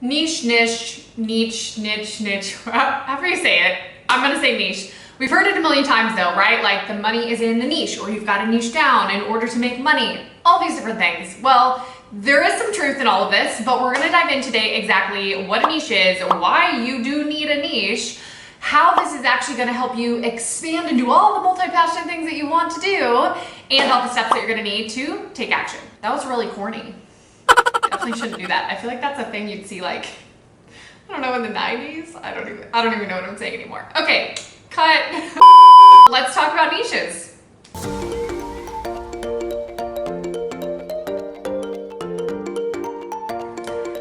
Niche, niche. However you say it, I'm gonna say niche. We've heard it a million times though, right? Like the money is in the niche, or you've got to niche down in order to make money. All these different things. Well, there is some truth in all of this, but we're gonna dive in today exactly what a niche is, why you do need a niche, how this is actually gonna help you expand and do all the multi-passionate things that you want to do, and all the steps that you're gonna need to take action. That was really corny. Definitely shouldn't do that. I feel like that's a thing you'd see like, I don't know, in the 90s. I don't even know what I'm saying anymore. Okay, cut. Let's talk about niches.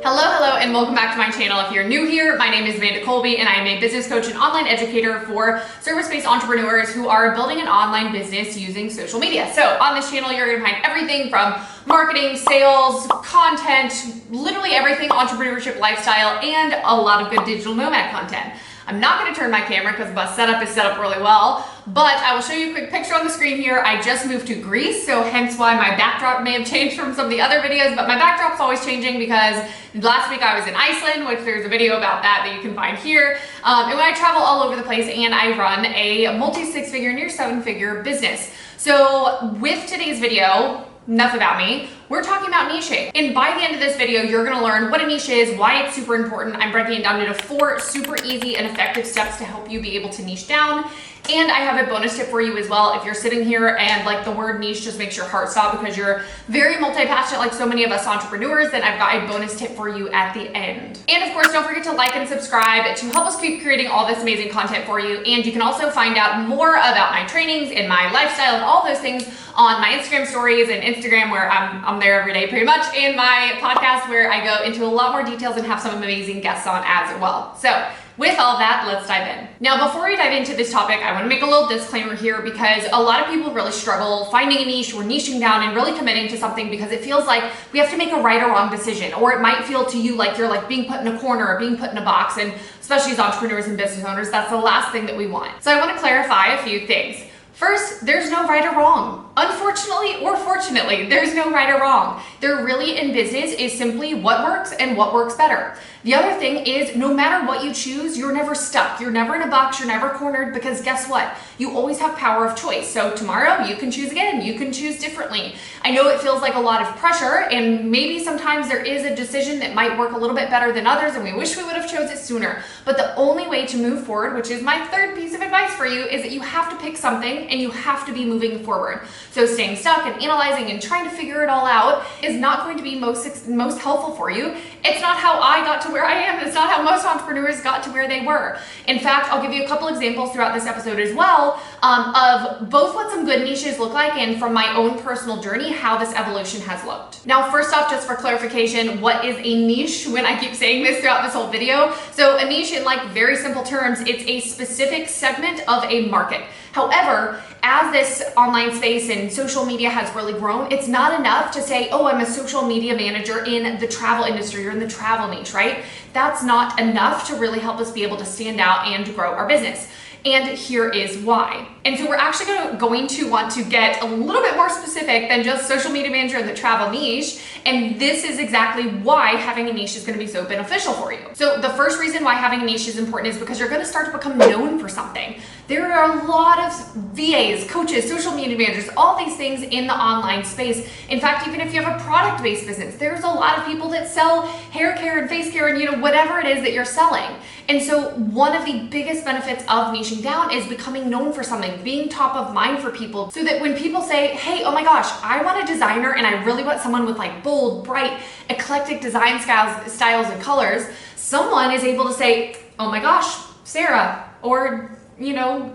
Hello, and welcome back to my channel. If you're new here, my name is Kolbye, and I am a business coach and online educator for service-based entrepreneurs who are building an online business using social media. So on this channel, you're gonna find everything from marketing, sales, content, literally everything, entrepreneurship, lifestyle, and a lot of good digital nomad content. I'm not gonna turn my camera because my setup is set up really well, but I will show you a quick picture on the screen here. I just moved to Greece, so hence why my backdrop may have changed from some of the other videos, but my backdrop's always changing because last week I was in Iceland, which there's a video about that you can find here. And when I travel all over the place and I run a multi-six-figure, near seven-figure business. So with today's video, enough about me, we're talking about niching. And by the end of this video, you're gonna learn what a niche is, why it's super important. I'm breaking it down into 4 super easy and effective steps to help you be able to niche down. And I have a bonus tip for you as well. If you're sitting here and like the word niche just makes your heart stop because you're very multi-passionate like so many of us entrepreneurs, then I've got a bonus tip for you at the end. And of course, don't forget to like and subscribe to help us keep creating all this amazing content for you. And you can also find out more about my trainings and my lifestyle and all those things on my Instagram stories and Instagram, where I'm there every day pretty much, and my podcast where I go into a lot more details and have some amazing guests on as well. So with all that, let's dive in. Now, before we dive into this topic, I want to make a little disclaimer here because a lot of people really struggle finding a niche or niching down and really committing to something because it feels like we have to make a right or wrong decision, or it might feel to you like you're like being put in a corner or being put in a box, and especially as entrepreneurs and business owners, that's the last thing that we want. So I want to clarify a few things. First, there's no right or wrong. Unfortunately or fortunately, there's no right or wrong. There really in business is simply what works and what works better. The other thing is no matter what you choose, you're never stuck. You're never in a box, you're never cornered, because guess what? You always have power of choice. So tomorrow you can choose again, you can choose differently. I know it feels like a lot of pressure, and maybe sometimes there is a decision that might work a little bit better than others and we wish we would have chose it sooner. But the only way to move forward, which is my third piece of advice for you, is that you have to pick something and you have to be moving forward. So staying stuck and analyzing and trying to figure it all out is not going to be most helpful for you. It's not how I got to where I am. It's not how most entrepreneurs got to where they were. In fact, I'll give you a couple examples throughout this episode as well of both what some good niches look like and from my own personal journey, how this evolution has looked. Now, first off, just for clarification, what is a niche when I keep saying this throughout this whole video? So a niche in like very simple terms, it's a specific segment of a market. However, as this online space and social media has really grown, it's not enough to say, oh, I'm a social media manager in the travel industry or in the travel niche, right? That's not enough to really help us be able to stand out and to grow our business. And here is why. And so we're actually going to want to get a little bit more specific than just social media manager in the travel niche. And this is exactly why having a niche is going to be so beneficial for you. So the first reason why having a niche is important is because you're going to start to become known for something. There are a lot of VAs, coaches, social media managers, all these things in the online space. In fact, even if you have a product-based business, there's a lot of people that sell hair care and face care and whatever it is that you're selling. And so one of the biggest benefits of niching down is becoming known for something, being top of mind for people, so that when people say, hey, oh my gosh, I want a designer and I really want someone with like bold, bright, eclectic design styles and colors, someone is able to say, oh my gosh, Sarah, or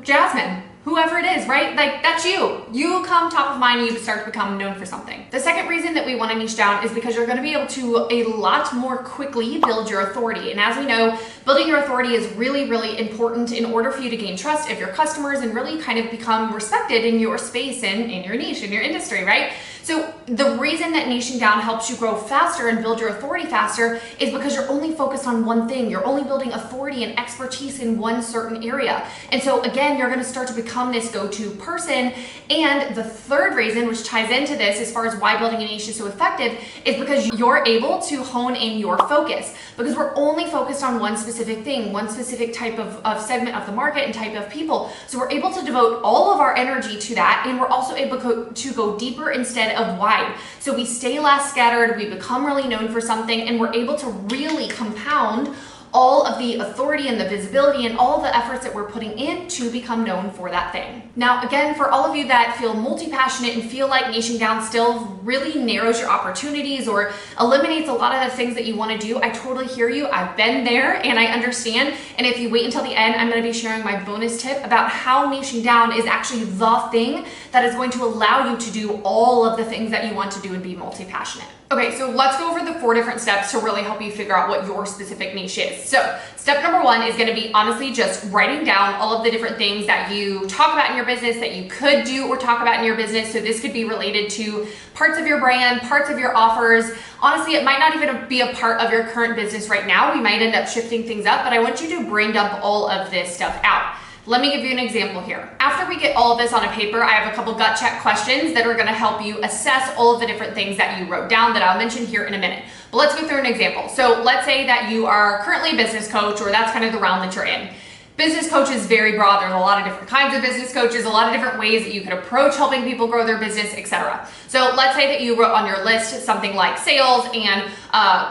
Jasmine, whoever it is, right? Like that's you. You come top of mind and you start to become known for something. The second reason that we want to niche down is because you're going to be able to a lot more quickly build your authority. And as we know, building your authority is really, really important in order for you to gain trust of your customers and really kind of become respected in your space and in your niche, in your industry, right? So the reason that niching down helps you grow faster and build your authority faster is because you're only focused on one thing. You're only building authority and expertise in one certain area. And so again, you're going to start to become this go-to person. And the third reason, which ties into this as far as why building a niche is so effective, is because you're able to hone in your focus, because we're only focused on one specific thing, one specific type of segment of the market and type of people. So we're able to devote all of our energy to that, and we're also able to go deeper instead of wide. So we stay less scattered, we become really known for something, and we're able to really compound all of the authority and the visibility and all the efforts that we're putting in to become known for that thing. Now, again, for all of you that feel multi-passionate and feel like niching down still really narrows your opportunities or eliminates a lot of the things that you want to do, I totally hear you. I've been there and I understand. And if you wait until the end, I'm going to be sharing my bonus tip about how niching down is actually the thing that is going to allow you to do all of the things that you want to do and be multi-passionate. Okay, so let's go over the 4 different steps to really help you figure out what your specific niche is. So step number 1 is going to be honestly just writing down all of the different things that you talk about in your business that you could do or talk about in your business. So this could be related to parts of your brand, parts of your offers. Honestly, it might not even be a part of your current business right now. We might end up shifting things up, but I want you to brain dump all of this stuff out. Let me give you an example here. After we get all of this on a paper, I have a couple gut check questions that are gonna help you assess all of the different things that you wrote down that I'll mention here in a minute. But let's go through an example. So let's say that you are currently a business coach, or that's kind of the realm that you're in. Business coach is very broad. There's a lot of different kinds of business coaches, a lot of different ways that you could approach helping people grow their business, etc. So let's say that you wrote on your list something like sales and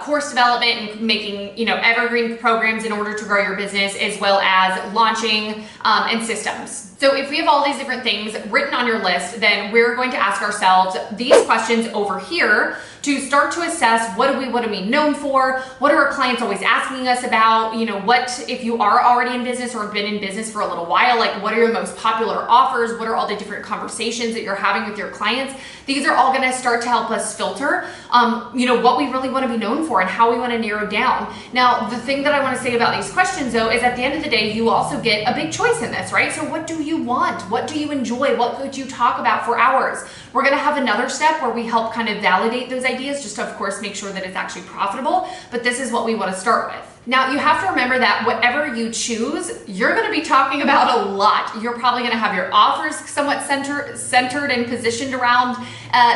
course development and making, evergreen programs in order to grow your business, as well as launching and systems. So if we have all these different things written on your list, then we're going to ask ourselves these questions over here to start to assess what do we known for? What are our clients always asking us about? What if you are already in business or have been in business for a little while, like what are your most popular offers? What are all the different conversations that you're having with your clients? These are all gonna start to help us filter, what we really wanna be known for and how we wanna narrow down. Now, the thing that I wanna say about these questions though, is at the end of the day, you also get a big choice in this, right? So what do you want? What do you enjoy? What could you talk about for hours? We're gonna have another step where we help kind of validate those ideas, just to of course make sure that it's actually profitable, but this is what we wanna start with. Now, you have to remember that whatever you choose, you're going to be talking about a lot. You're probably going to have your offers somewhat centered and positioned around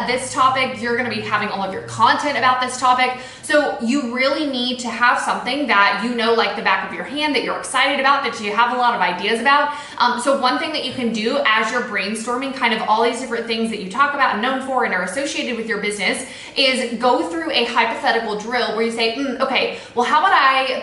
this topic. You're going to be having all of your content about this topic. So you really need to have something that like the back of your hand, that you're excited about, that you have a lot of ideas about. So one thing that you can do as you're brainstorming kind of all these different things that you talk about and known for and are associated with your business is go through a hypothetical drill where you say, okay, well, how about I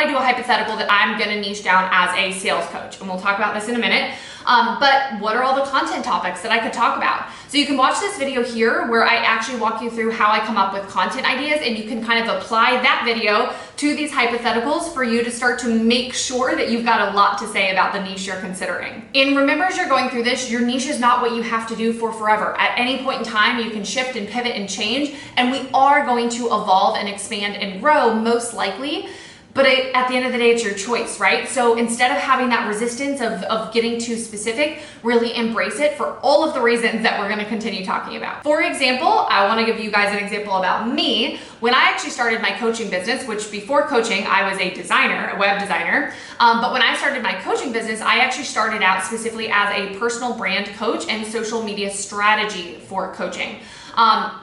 do a hypothetical that I'm gonna niche down as a sales coach? And we'll talk about this in a minute. But what are all the content topics that I could talk about? So you can watch this video here where I actually walk you through how I come up with content ideas, and you can kind of apply that video to these hypotheticals for you to start to make sure that you've got a lot to say about the niche you're considering. And remember, as you're going through this, your niche is not what you have to do for forever. At any point in time, you can shift and pivot and change, and we are going to evolve and expand and grow most likely. But at the end of the day, it's your choice, right? So instead of having that resistance of getting too specific, really embrace it for all of the reasons that we're gonna continue talking about. For example, I wanna give you guys an example about me. When I actually started my coaching business, which before coaching, I was a designer, a web designer. But when I started my coaching business, I actually started out specifically as a personal brand coach and social media strategy for coaching.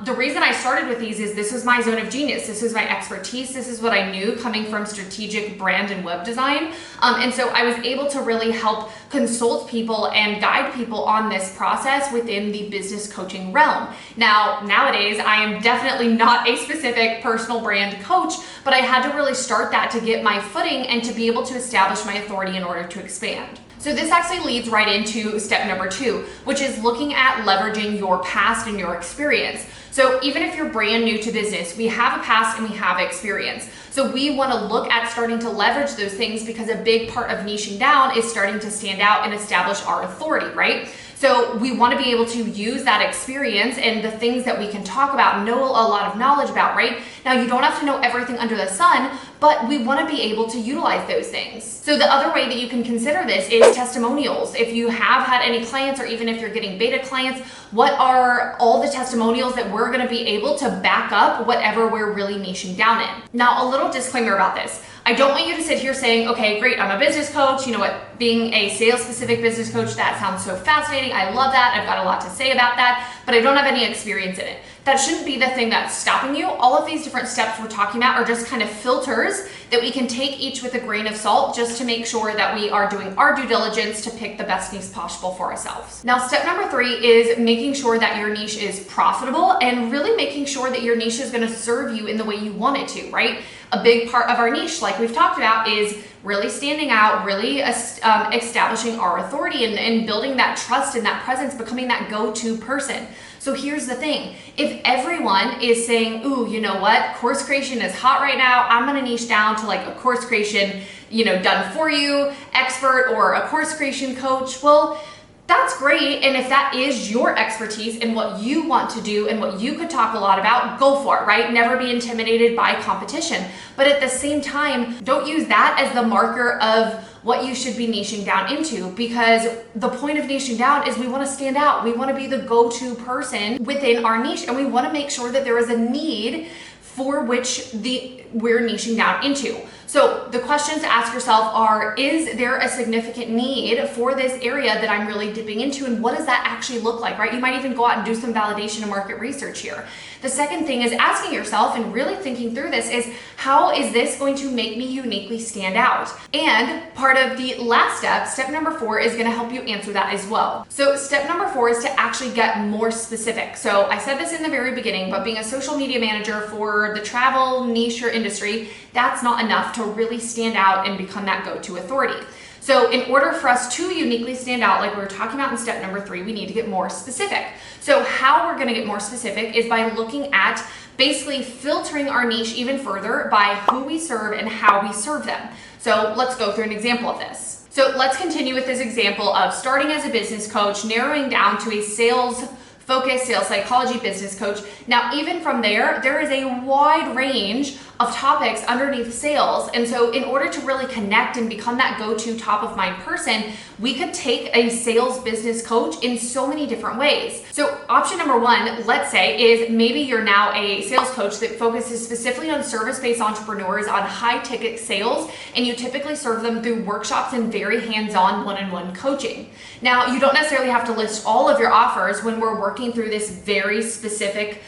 The reason I started with these is this was my zone of genius. This was my expertise. This is what I knew coming from strategic brand and web design. And so I was able to really help consult people and guide people on this process within the business coaching realm. Now, nowadays, I am definitely not a specific personal brand coach, but I had to really start that to get my footing and to be able to establish my authority in order to expand. So this actually leads right into step number 2, which is looking at leveraging your past and your experience. So even if you're brand new to business, we have a past and we have experience. So we want to look at starting to leverage those things, because a big part of niching down is starting to stand out and establish our authority, right? So we want to be able to use that experience and the things that we can talk about, know a lot of knowledge about, right? Now, you don't have to know everything under the sun, but we want to be able to utilize those things. So the other way that you can consider this is testimonials. If you have had any clients, or even if you're getting beta clients, what are all the testimonials that we're going to be able to back up whatever we're really niching down in? Now, a little disclaimer about this. I don't want you to sit here saying, okay, great, I'm a business coach. You know what, being a sales-specific business coach, that sounds so fascinating. I love that. I've got a lot to say about that, but I don't have any experience in it. That shouldn't be the thing that's stopping you. All of these different steps we're talking about are just kind of filters that we can take each with a grain of salt, just to make sure that we are doing our due diligence to pick the best niche possible for ourselves. Now, step number 3 is making sure that your niche is profitable, and really making sure that your niche is going to serve you in the way you want it to, right? A big part of our niche, like we've talked about, is really standing out, really establishing our authority and building that trust and that presence, becoming that go-to person. So here's the thing. If everyone is saying, ooh, you know what, course creation is hot right now, I'm gonna niche down to like a course creation, done for you expert or a course creation coach, well, that's great. And if that is your expertise and what you want to do and what you could talk a lot about, go for it, right? Never be intimidated by competition. But at the same time, don't use that as the marker of what you should be niching down into, because the point of niching down is we want to stand out. We want to be the go-to person within our niche, and we want to make sure that there is a need for which we're niching down into. So the questions to ask yourself are, is there a significant need for this area that I'm really dipping into, and what does that actually look like, right? You might even go out and do some validation and market research here. The second thing is asking yourself and really thinking through this is, how is this going to make me uniquely stand out? And part of the last step number 4, is going to help you answer that as well. So step number 4 is to actually get more specific. So I said this in the very beginning, but being a social media manager for the travel niche or industry, that's not enough to really stand out and become that go-to authority. So in order for us to uniquely stand out, like we were talking about in step number 3, we need to get more specific. So how we're going to get more specific is by looking at basically filtering our niche even further by who we serve and how we serve them. So let's go through an example of this. So let's continue with this example of starting as a business coach, narrowing down to a sales psychology business coach. Now, even from there is a wide range of topics underneath sales. And so in order to really connect and become that go-to top of mind person, we could take a sales business coach in so many different ways. So option number 1, let's say, is maybe you're now a sales coach that focuses specifically on service-based entrepreneurs on high ticket sales, and you typically serve them through workshops and very hands-on one-on-one coaching. Now, you don't necessarily have to list all of your offers when we're working through this very specific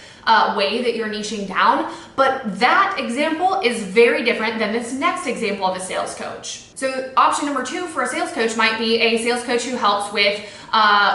way that you're niching down, but that example is very different than this next example of a sales coach. So option number 2 for a sales coach might be a sales coach who helps with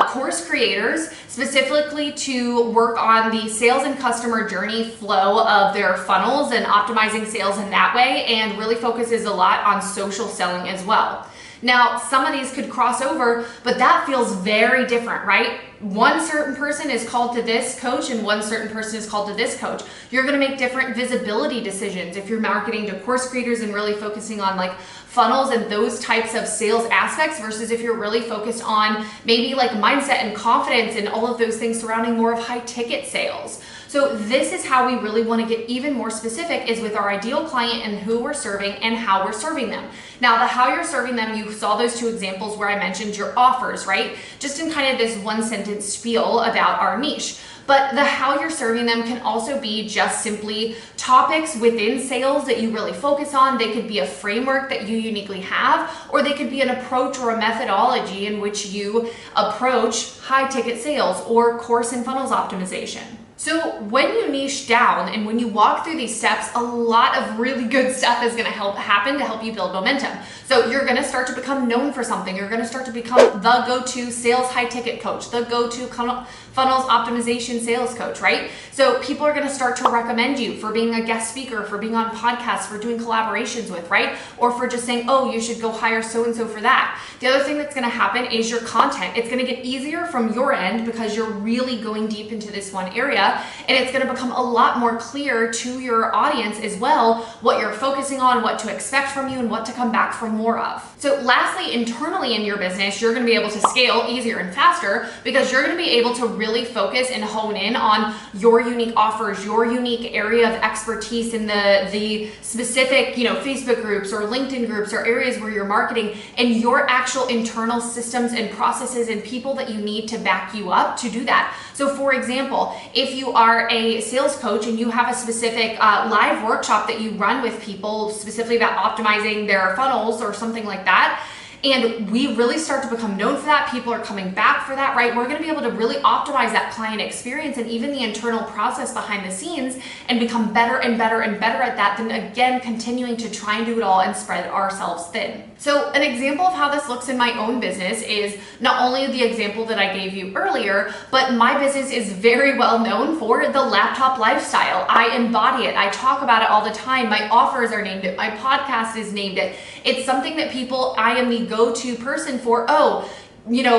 course creators, specifically to work on the sales and customer journey flow of their funnels and optimizing sales in that way, and really focuses a lot on social selling as well. Now, some of these could cross over, but that feels very different, right? One certain person is called to this coach and one certain person is called to this coach. You're going to make different visibility decisions if you're marketing to course creators and really focusing on like funnels and those types of sales aspects, versus if you're really focused on maybe like mindset and confidence and all of those things surrounding more of high ticket sales. So this is how we really want to get even more specific, is with our ideal client and who we're serving and how we're serving them. Now, the how you're serving them, you saw those 2 examples where I mentioned your offers, right? Just in kind of this one sentence spiel about our niche. But the how you're serving them can also be just simply topics within sales that you really focus on. They could be a framework that you uniquely have, or they could be an approach or a methodology in which you approach high ticket sales or course and funnels optimization. So when you niche down and when you walk through these steps, a lot of really good stuff is going to happen to help you build momentum. So you're going to start to become known for something. You're going to start to become the go-to sales high ticket coach, the go-to funnels optimization sales coach, right? So people are going to start to recommend you for being a guest speaker, for being on podcasts, for doing collaborations with, right? Or for just saying, oh, you should go hire so-and-so for that. The other thing that's going to happen is your content. It's going to get easier from your end because you're really going deep into this one area. media, and it's going to become a lot more clear to your audience as well what you're focusing on, what to expect from you, and what to come back for more of. So lastly, internally in your business, you're going to be able to scale easier and faster because you're going to be able to really focus and hone in on your unique offers, your unique area of expertise in the specific, Facebook groups or LinkedIn groups or areas where you're marketing, and your actual internal systems and processes and people that you need to back you up to do that. So for example, if you are a sales coach and you have a specific live workshop that you run with people specifically about optimizing their funnels or something like that, and we really start to become known for that, people are coming back for that, right? We're going to be able to really optimize that client experience and even the internal process behind the scenes and become better and better and better at that than, again, continuing to try and do it all and spread ourselves thin. So an example of how this looks in my own business is not only the example that I gave you earlier, but my business is very well known for the laptop lifestyle. I embody it. I talk about it all the time. My offers are named it. My podcast is named it. It's something that I am the go-to person for.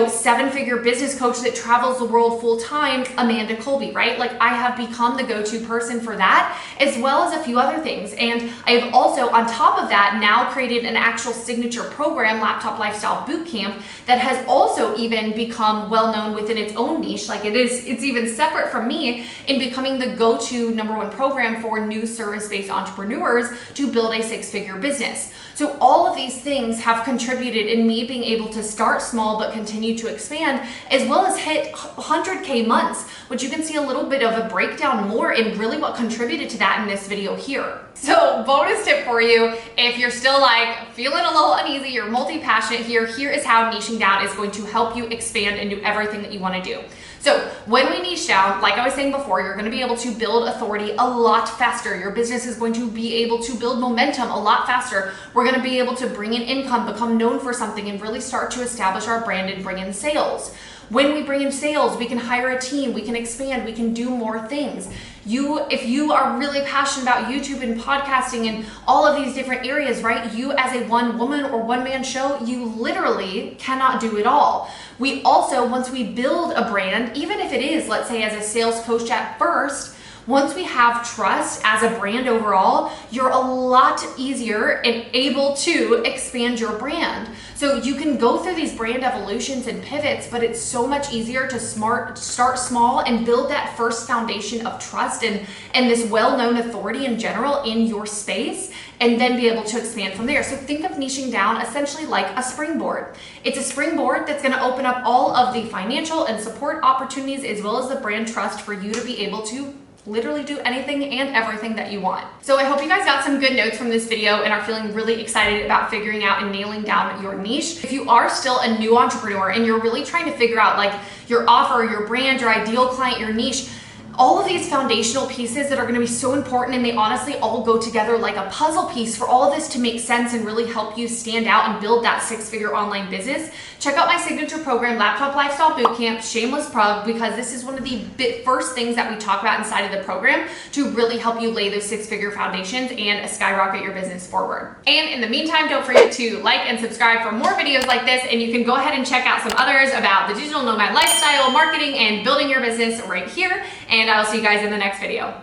Seven-figure business coach that travels the world full-time, Amanda Kolbye, right? Like, I have become the go-to person for that, as well as a few other things. And I have also, on top of that, now created an actual signature program, Laptop Lifestyle Bootcamp, that has also even become well-known within its own niche. Like, it's even separate from me in becoming the go-to #1 program for new service-based entrepreneurs to build a six-figure business. So all of these things have contributed in me being able to start small but continue to expand, as well as hit 100K months, which you can see a little bit of a breakdown more in really what contributed to that in this video here. So bonus tip for you, if you're still feeling a little uneasy, you're multi-passionate here is how niching down is going to help you expand and do everything that you want to do. So when we niche down, like I was saying before, you're going to be able to build authority a lot faster. Your business is going to be able to build momentum a lot faster. We're going to be able to bring in income, become known for something, and really start to establish our brand and bring in sales. When we bring in sales, we can hire a team, we can expand, we can do more things. If you are really passionate about YouTube and podcasting and all of these different areas, right? You as a one-woman or one-man show, you literally cannot do it all. We also, once we build a brand, even if it is, let's say, as a sales coach at first, once we have trust as a brand overall, you're a lot easier and able to expand your brand. So you can go through these brand evolutions and pivots, but it's so much easier to start small and build that first foundation of trust and this well-known authority in general in your space, and then be able to expand from there. So think of niching down essentially like a springboard. It's a springboard that's going to open up all of the financial and support opportunities as well as the brand trust for you to be able to literally do anything and everything that you want. So I hope you guys got some good notes from this video and are feeling really excited about figuring out and nailing down your niche. If you are still a new entrepreneur and you're really trying to figure out your offer, your brand, your ideal client, your niche, all of these foundational pieces that are going to be so important, and they honestly all go together like a puzzle piece for all of this to make sense and really help you stand out and build that six-figure online business. Check out my signature program, Laptop Lifestyle Bootcamp, shameless plug, because this is one of the first things that we talk about inside of the program to really help you lay those six-figure foundations and skyrocket your business forward. And in the meantime, don't forget to like and subscribe for more videos like this, and you can go ahead and check out some others about the digital nomad lifestyle, marketing, and building your business right here. And I'll see you guys in the next video.